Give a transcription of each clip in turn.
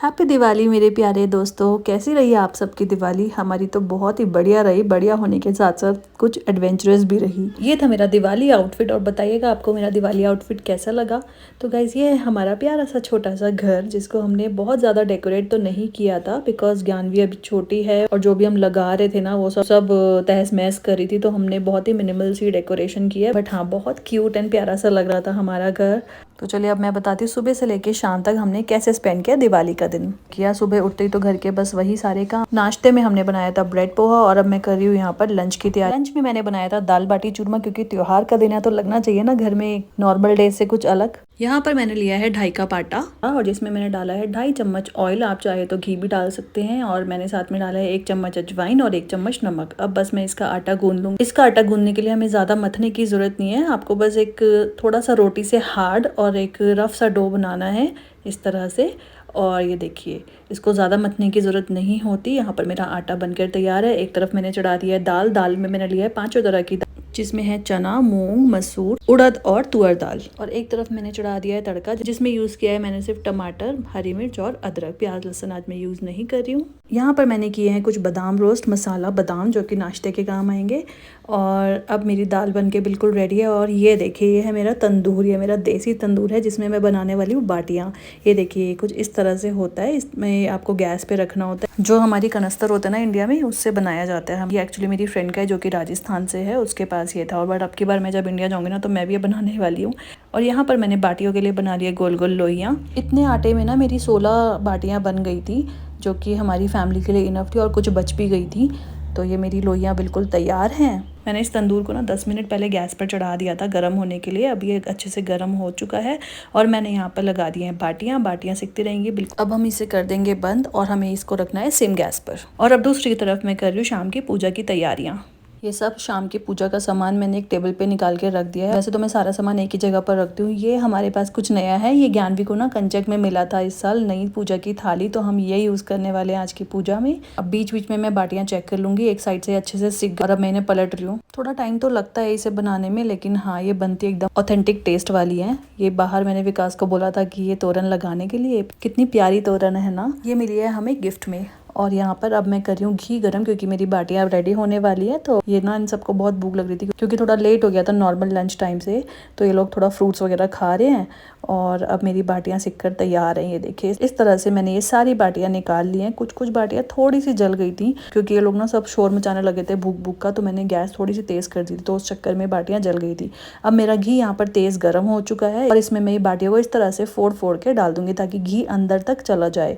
Happy Diwali मेरे प्यारे दोस्तों। कैसी रही आप सबकी दिवाली? हमारी तो बहुत ही बढ़िया रही। बढ़िया होने के साथ साथ कुछ एडवेंचरस भी रही। ये था मेरा दिवाली आउटफिट और बताइएगा आपको मेरा दिवाली आउटफिट कैसा लगा। तो गाइज ये है हमारा प्यारा सा छोटा सा घर जिसको हमने बहुत ज़्यादा डेकोरेट तो नहीं किया था बिकॉज ज्ञानवी अभी छोटी है और जो भी हम लगा रहे थे ना वो सब तहस महस कर रही थी, तो हमने बहुत ही मिनिमल सी डेकोरेशन की है। बट हाँ, बहुत क्यूट एंड प्यारा सा लग रहा था हमारा घर। तो चलिए अब मैं बताती हूँ सुबह से लेके शाम तक हमने कैसे स्पेंड किया दिवाली का दिन। किया सुबह उठते ही तो घर के बस वही सारे काम। नाश्ते में हमने बनाया था ब्रेड पोहा और अब मैं कर रही हूँ यहाँ पर लंच की तैयारी। लंच में मैंने बनाया था दाल बाटी चूरमा, क्योंकि त्योहार का दिन है तो लगना चाहिए ना घर में नॉर्मल डे से कुछ अलग। यहाँ पर मैंने लिया है 2.5 कप आटा और जिसमें मैंने डाला है 2.5 चम्मच ऑयल। आप चाहे तो घी भी डाल सकते हैं। और मैंने साथ में डाला है 1 चम्मच अजवाइन और 1 चम्मच नमक। अब बस मैं इसका आटा गूंद लूँगी। इसका आटा गूंदने के लिए हमें ज़्यादा मथने की ज़रूरत नहीं है। आपको बस एक थोड़ा सा रोटी से हार्ड और एक रफ सा डो बनाना है इस तरह से। और ये देखिए, इसको ज़्यादा मथने की ज़रूरत नहीं होती। यहाँ पर मेरा आटा बनकर तैयार है। एक तरफ मैंने चढ़ा दिया है दाल। दाल में मैंने लिया है 5 तरह की दाल, जिसमें है चना, मूंग, मसूर, उड़द और तुअर दाल। और एक तरफ मैंने चढ़ा दिया है तड़का, जिसमें यूज़ किया है मैंने सिर्फ टमाटर, हरी मिर्च और अदरक। प्याज लहसुन आज मैं यूज़ नहीं कर रही हूँ। यहाँ पर मैंने किए हैं कुछ बादाम रोस्ट, मसाला बादाम, जो कि नाश्ते के काम आएंगे। और अब मेरी दाल बनके बिल्कुल रेडी है। और ये देखिए, ये है मेरा तंदूर। ये मेरा देसी तंदूर है जिसमें मैं बनाने वाली हूँ बाटियाँ। ये देखिए कुछ इस तरह से होता है। इसमें आपको गैस पे रखना होता है। जो हमारी कनस्तर होता है ना इंडिया में, उससे बनाया जाता है। ये एक्चुअली मेरी फ्रेंड का है जो कि राजस्थान से है, उसके पास ये था। और बट अब की बार मैं जब इंडिया जाऊँगी ना तो मैं भी ये बनाने वाली हूँ। और यहाँ पर मैंने बाटियों के लिए बना लिया गोल गोल लोइयाँ। इतने आटे में ना मेरी 16 बाटियाँ बन गई थी, जो कि हमारी फैमिली के लिए इनफ थी और कुछ बच भी गई थी। तो ये मेरी लोइयाँ बिल्कुल तैयार हैं। मैंने इस तंदूर को ना 10 मिनट पहले गैस पर चढ़ा दिया था गर्म होने के लिए। अब ये अच्छे से गर्म हो चुका है और मैंने यहाँ पर लगा दी हैं बाटियाँ। बाटियाँ सिकती रहेंगी बिल्कुल। अब हम इसे कर देंगे बंद और हमें इसको रखना है सिम गैस पर। और अब दूसरी तरफ मैं कर रही हूँ शाम की पूजा की तैयारियाँ। ये सब शाम की पूजा का सामान मैंने एक टेबल पे निकाल के रख दिया है। वैसे तो मैं सारा सामान एक ही जगह पर रखती हूँ। ये हमारे पास कुछ नया है। ये ज्ञानवी को ना कंचक में मिला था इस साल, नई पूजा की थाली, तो हम ये यूज़ करने वाले हैं आज की पूजा में। अब बीच बीच में मैं बाटियाँ चेक कर लूँगी। एक साइड से अच्छे से सिक गई और अब मैं इन्हें पलट रही हूँ। थोड़ा टाइम तो लगता है इसे बनाने में, लेकिन हाँ, ये बनती एकदम ऑथेंटिक टेस्ट वाली है। ये बाहर मैंने विकास को बोला था कि ये तोरण लगाने के लिए। कितनी प्यारी तोरण है ना। ये मिली है हमें गिफ्ट में। और यहाँ पर अब मैं कर रही हूँ घी गरम, क्योंकि मेरी बाटियाँ अब रेडी होने वाली है। तो ये ना इन सबको बहुत भूख लग रही थी क्योंकि थोड़ा लेट हो गया था नॉर्मल लंच टाइम से। तो ये लोग थोड़ा फ्रूट्स वगैरह खा रहे हैं और अब मेरी बाटियाँ सिक कर तैयार हैं। ये देखिए, इस तरह से मैंने ये सारी बाटियाँ निकाल ली हैं। कुछ कुछ बाटियाँ थोड़ी सी जल गई थी क्योंकि ये लोग ना सब शोर मचाने लगे थे भूख भूख का, तो मैंने गैस थोड़ी सी तेज़ कर दी थी, तो उस चक्कर में बाटियाँ जल गई थी। अब मेरा घी यहाँ पर तेज़ गर्म हो चुका है और इसमें मैं ये बाटियों को इस तरह से फोड़ फोड़ के डाल दूँगी ताकि घी अंदर तक चला जाए।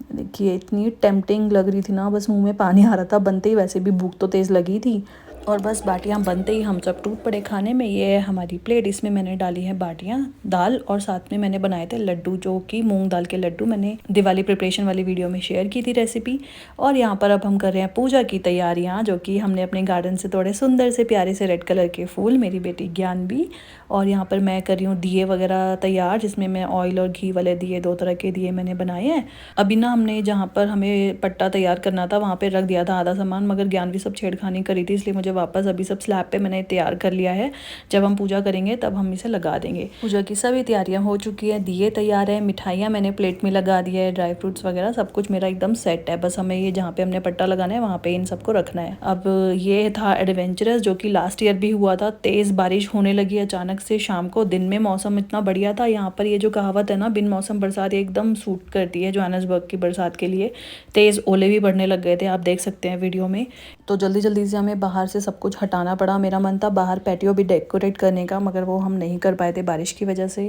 देखिए इतनी टेम्पटिंग लग रही थी ना, बस मुंह में पानी आ रहा था बनते ही। वैसे भी भूख तो तेज़ लगी थी और बस बाटियाँ बनते ही हम सब टूट पड़े खाने में। ये है हमारी प्लेट, इसमें मैंने डाली है बाटियाँ, दाल और साथ में मैंने बनाए थे लड्डू, जो कि मूंग दाल के लड्डू। मैंने दिवाली प्रिपरेशन वाली वीडियो में शेयर की थी रेसिपी। और यहाँ पर अब हम कर रहे हैं पूजा की तैयारियाँ, जो कि हमने अपने गार्डन से थोड़े सुंदर से प्यारे से रेड कलर के फूल, मेरी बेटी ज्ञानवी। और यहाँ पर मैं कर रही हूँ दिए वगैरह तैयार, जिसमें मैं ऑयल और घी वाले दिए, 2 तरह के दिए मैंने बनाए हैं। अभी ना हमने जहाँ पर हमें पट्टा तैयार करना था वहाँ पे रख दिया था आधा सामान, मगर ज्ञानवी सब छेड़खानी करी थी, इसलिए मुझे वापस अभी सब स्लैब पे मैंने तैयार कर लिया है। जब हम पूजा करेंगे तब हम इसे लगा देंगे। पूजा की सभी तैयारियाँ हो चुकी है, दिए तैयार है, मिठाइयाँ मैंने प्लेट में लगा दिया है, ड्राई फ्रूट्स वगैरह सब कुछ मेरा एकदम सेट है। बस हमें ये जहाँ पे हमने पट्टा लगाना है वहाँ पे इन सबको रखना है। अब ये था एडवेंचरस, जो कि लास्ट ईयर भी हुआ था। तेज़ बारिश होने लगी अचानक से शाम को। दिन में मौसम इतना बढ़िया था। यहाँ पर ये जो कहावत है ना, बिन मौसम बरसात, एकदम सूट करती है जोहानिसबर्ग की बरसात के लिए। तेज़ ओले भी बढ़ने लग गए थे, आप देख सकते हैं वीडियो में। तो जल्दी जल्दी से हमें बाहर से सब कुछ हटाना पड़ा। मेरा मन था बाहर पैटियो भी डेकोरेट करने का, मगर वो हम नहीं कर पाए थे बारिश की वजह से।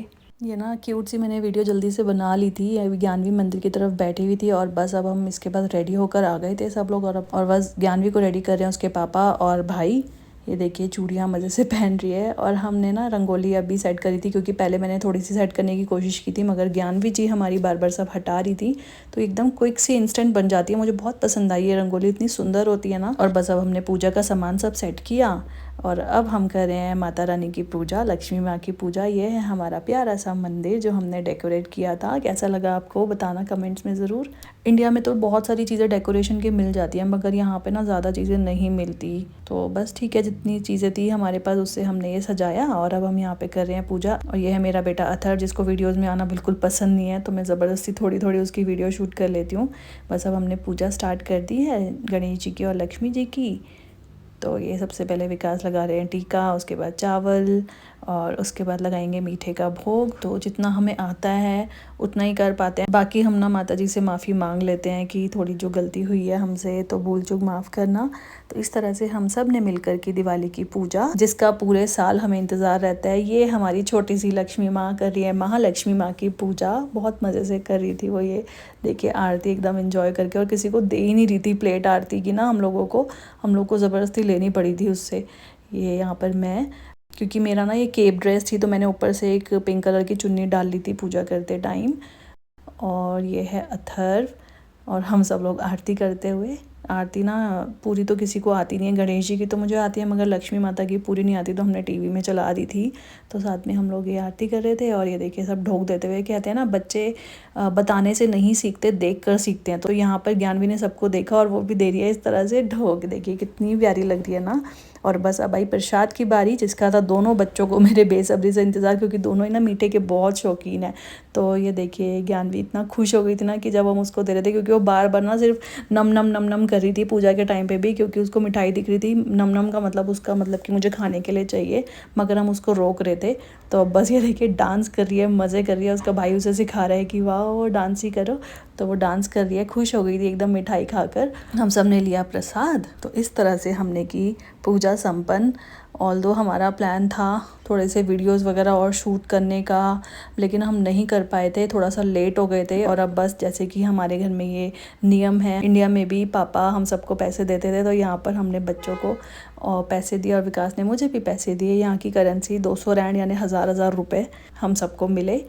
ये ना क्यूट सी मैंने वीडियो जल्दी से बना ली थी। अभी ज्ञानवी मंदिर की तरफ बैठी हुई थी और बस अब हम इसके बाद रेडी होकर आ गए थे सब लोग। और बस ज्ञानवी को रेडी कर रहे हैं उसके पापा और भाई। ये देखिए चूड़ियाँ मज़े से पहन रही है। और हमने ना रंगोली अभी सेट करी थी, क्योंकि पहले मैंने थोड़ी सी सेट करने की कोशिश की थी, मगर ज्ञानवी जी हमारी बार बार सब हटा रही थी, तो एकदम क्विक सी इंस्टेंट बन जाती है। मुझे बहुत पसंद आई है रंगोली, इतनी सुंदर होती है ना। और बस अब हमने पूजा का सामान सब सेट किया। और अब हम कर रहे हैं माता रानी की पूजा, लक्ष्मी माँ की पूजा। ये है हमारा प्यारा सा मंदिर जो हमने डेकोरेट किया था। कैसा लगा आपको बताना कमेंट्स में ज़रूर। इंडिया में तो बहुत सारी चीज़ें डेकोरेशन की मिल जाती हैं, मगर यहाँ पे ना ज़्यादा चीज़ें नहीं मिलती। तो बस ठीक है, जितनी चीज़ें थी हमारे पास उससे हमने ये सजाया और अब हम यहाँ पे कर रहे हैं पूजा। और ये है मेरा बेटा अथर, जिसको वीडियोस में आना बिल्कुल पसंद नहीं है, तो मैं ज़बरदस्ती थोड़ी थोड़ी उसकी वीडियो शूट कर लेती हूँ। बस अब हमने पूजा स्टार्ट कर दी है गणेश जी की और लक्ष्मी जी की। तो ये सबसे पहले विकास लगा रहे हैं टीका, उसके बाद चावल और उसके बाद लगाएंगे मीठे का भोग। तो जितना हमें आता है उतना ही कर पाते हैं, बाकी हम ना माता जी से माफ़ी मांग लेते हैं कि थोड़ी जो गलती हुई है हमसे तो भूल चूक माफ़ करना। तो इस तरह से हम सब ने मिलकर की दिवाली की पूजा, जिसका पूरे साल हमें इंतज़ार रहता है। ये हमारी छोटी सी लक्ष्मी माँ कर रही है महालक्ष्मी माँ की पूजा, बहुत मज़े से कर रही थी वो। ये देखिए आरती एकदम एंजॉय करके, और किसी को दे ही नहीं रही थी प्लेट आरती की ना, हम लोग को ज़बरदस्ती लेनी पड़ी थी उससे। ये यहाँ पर मैं, क्योंकि मेरा ना ये केप ड्रेस थी तो मैंने ऊपर से एक पिंक कलर की चुन्नी डाल ली थी पूजा करते टाइम। और ये है अथर्व और हम सब लोग आरती करते हुए। आरती ना पूरी तो किसी को आती नहीं है, गणेश जी की तो मुझे आती है मगर लक्ष्मी माता की पूरी नहीं आती, तो हमने टीवी में चला दी थी। तो साथ में हम लोग ये आरती कर रहे थे और ये देखिए सब ढोक देते हुए। कहते हैं ना बच्चे बताने से नहीं सीखते, देख कर सीखते हैं। तो यहाँ पर ज्ञानवी ने सबको देखा और वो भी दे रही है इस तरह से ढोक। देखिए कितनी प्यारी लग रही है ना। और बस अब आई प्रसाद की बारी, जिसका था दोनों बच्चों को मेरे बेसब्री से इंतज़ार, क्योंकि दोनों ही ना मीठे के बहुत शौकीन है। तो ये देखिए ज्ञानवी इतना खुश हो गई थी ना कि जब हम उसको दे रहे थे, क्योंकि वो बार बार ना सिर्फ नम नम नम नम कर रही थी पूजा के टाइम पे भी, क्योंकि उसको मिठाई दिख रही थी। नम नम का मतलब उसका मतलब कि मुझे खाने के लिए चाहिए, मगर हम उसको रोक रहे थे। तो बस ये देखिए डांस कर रही है, मज़े कर रही है। उसका भाई उसे सिखा रहा है कि वाह वो डांस ही करो। तो वो डांस कर रही है, खुश हो गई थी एकदम मिठाई खाकर। हम सब ने लिया प्रसाद। तो इस तरह से हमने की पूजा संपन्न। ऑल्दो हमारा प्लान था थोड़े से वीडियोस वगैरह और शूट करने का, लेकिन हम नहीं कर पाए थे, थोड़ा सा लेट हो गए थे। और अब बस जैसे कि हमारे घर में ये नियम है, इंडिया में भी पापा हम सबको पैसे देते थे, तो यहाँ पर हमने बच्चों को और पैसे दिए और विकास ने मुझे भी पैसे दिए। यहाँ की करेंसी 200 रैंड यानी 1000 रुपये हम सबको मिले।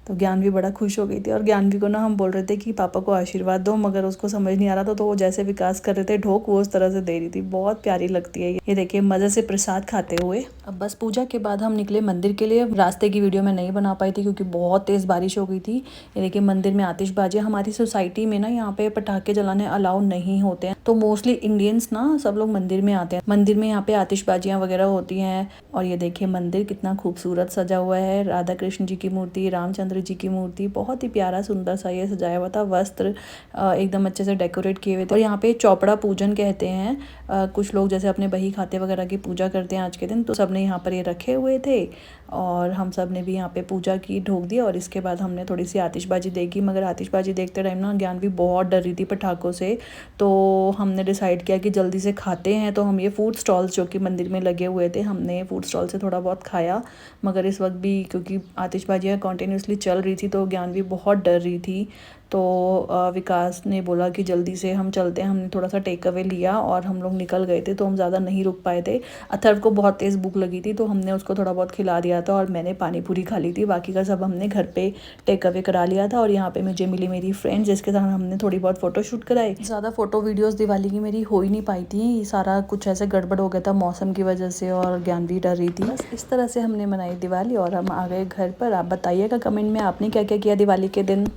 तो ज्ञानवी बड़ा खुश हो गई थी। और ज्ञानवी को ना हम बोल रहे थे कि पापा को आशीर्वाद दो, मगर उसको समझ नहीं आ रहा था, तो वो जैसे विकास कर रहे थे ढोक वो उस तरह से दे रही थी। बहुत प्यारी लगती है ये देखिए मज़े से प्रसाद खाते हुए। अब बस पूजा के बाद हम निकले मंदिर के लिए। रास्ते की वीडियो मैं नहीं बना पाई थी क्योंकि बहुत तेज़ बारिश हो गई थी। ये देखिए मंदिर में आतिशबाजी, हमारी सोसाइटी में ना यहाँ पे पटाखे जलाने अलाउ नहीं होते हैं, तो मोस्टली इंडियंस ना सब लोग मंदिर में आते हैं। मंदिर में यहाँ पे आतिशबाजियाँ वगैरह होती हैं। और ये देखिए मंदिर कितना खूबसूरत सजा हुआ है। राधा कृष्ण जी की मूर्ति, रामचंद्र जी की मूर्ति, बहुत ही प्यारा सुंदर सा ये सजाया हुआ था। वस्त्र एकदम अच्छे से डेकोरेट किए हुए थे। और यहाँ पे चौपड़ा पूजन कहते हैं, कुछ लोग जैसे अपने बही खाते वगैरह की पूजा करते हैं आज के दिन, तो सब ने यहाँ पर ये रखे हुए थे। और हम सब ने भी यहाँ पे पूजा की, ढोक दिया। और इसके बाद हमने थोड़ी सी आतिशबाजी देखी, मगर आतिशबाजी देखते टाइम ना ज्ञानवी बहुत डर रही थी पटाखों से। तो हमने डिसाइड किया कि जल्दी से खाते हैं। तो हम ये फूड स्टॉल्स जो कि मंदिर में लगे हुए थे, हमने फूड स्टॉल से थोड़ा बहुत खाया। मगर इस वक्त भी क्योंकि आतिशबाजियाँ कॉन्टीन्यूसली चल रही थी तो ज्ञानवी बहुत डर रही थी। तो विकास ने बोला कि जल्दी से हम चलते हैं। हमने थोड़ा सा टेक अवे लिया और हम लोग निकल गए थे, तो हम ज़्यादा नहीं रुक पाए थे। अथर्व को बहुत तेज़ भूख लगी थी तो हमने उसको थोड़ा बहुत खिला दिया था और मैंने पानी पूरी खा ली थी। बाकी का सब हमने घर पे टेक अवे करा लिया था। और यहाँ पे मुझे मिली मेरी फ्रेंड, जिसके साथ हमने थोड़ी बहुत फ़ोटो शूट कराई। ज़्यादा फ़ोटो वीडियोज़ दिवाली की मेरी हो ही नहीं पाई थी, सारा कुछ ऐसे गड़बड़ हो गया था मौसम की वजह से, और ज्ञानवी डर रही थी। बस इस तरह से हमने मनाई दिवाली और हम आ गए घर पर। आप बताइएगा कमेंट में आपने क्या क्या किया दिवाली के दिन।